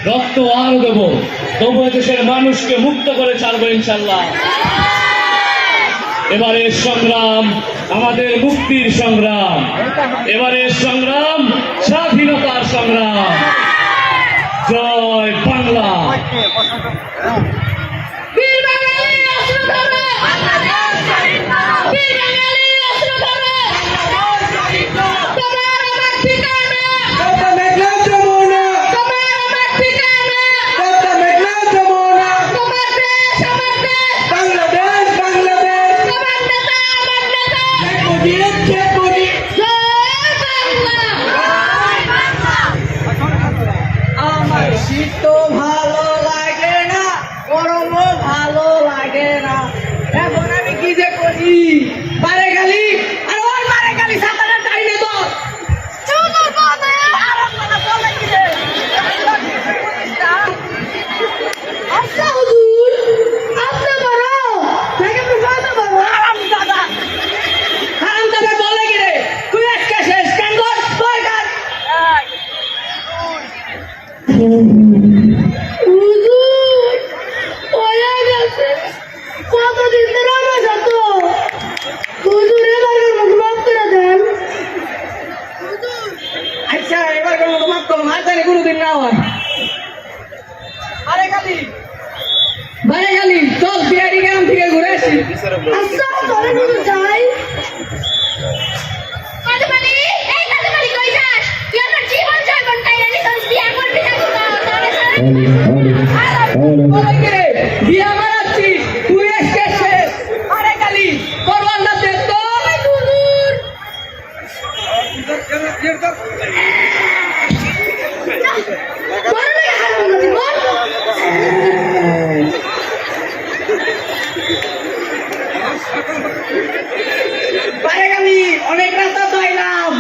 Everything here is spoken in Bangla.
রক্ত আরো দেবো, তবু দেশের মানুষকে মুক্ত করে ছাড়বো ইনশাল্লাহ। এবারের সংগ্রাম আমাদের মুক্তির সংগ্রাম, এবারের সংগ্রাম স্বাধীনতার সংগ্রাম। জয় বাংলা। আমার শীত ভালো লাগে না, গরমও ভালো লাগে না, এখন আমি কি যে করি? বারে গালি আর ওর বারে গালি সাঁতারের চাই না তো আচ্ছা হুজুর, আপনি বড় থেকে প্রশ্ন বড় আরাম দাদা বলে কি রে? তুই একটা শেষ কান কর, তোর কান হুজুর ওয়া গেছে কতদিন ধরে আমার সাথে হুজুর এবার মুখ মাফ করে দেন। আচ্ছা এবার মুখ মাফ করো, আর জানি কোনোদিন না হয়। আরে গালি বারে গালি চল বিহারি গ্রাম থেকে ঘুরে আসি। আচ্ছা চলে হুজুর যাই। কাদুমালি, এই কাদুমালি কই যাস? তুই আমার জীবন জয়বন কাইরা নিছস, বিয়া করবি না তো বিয়া মারাচ্ছি তুই এসে শেষ। আরে গালি করবার না দে তো হুজুর। পারে গালি অনেক রাস্তা তো আইলাম।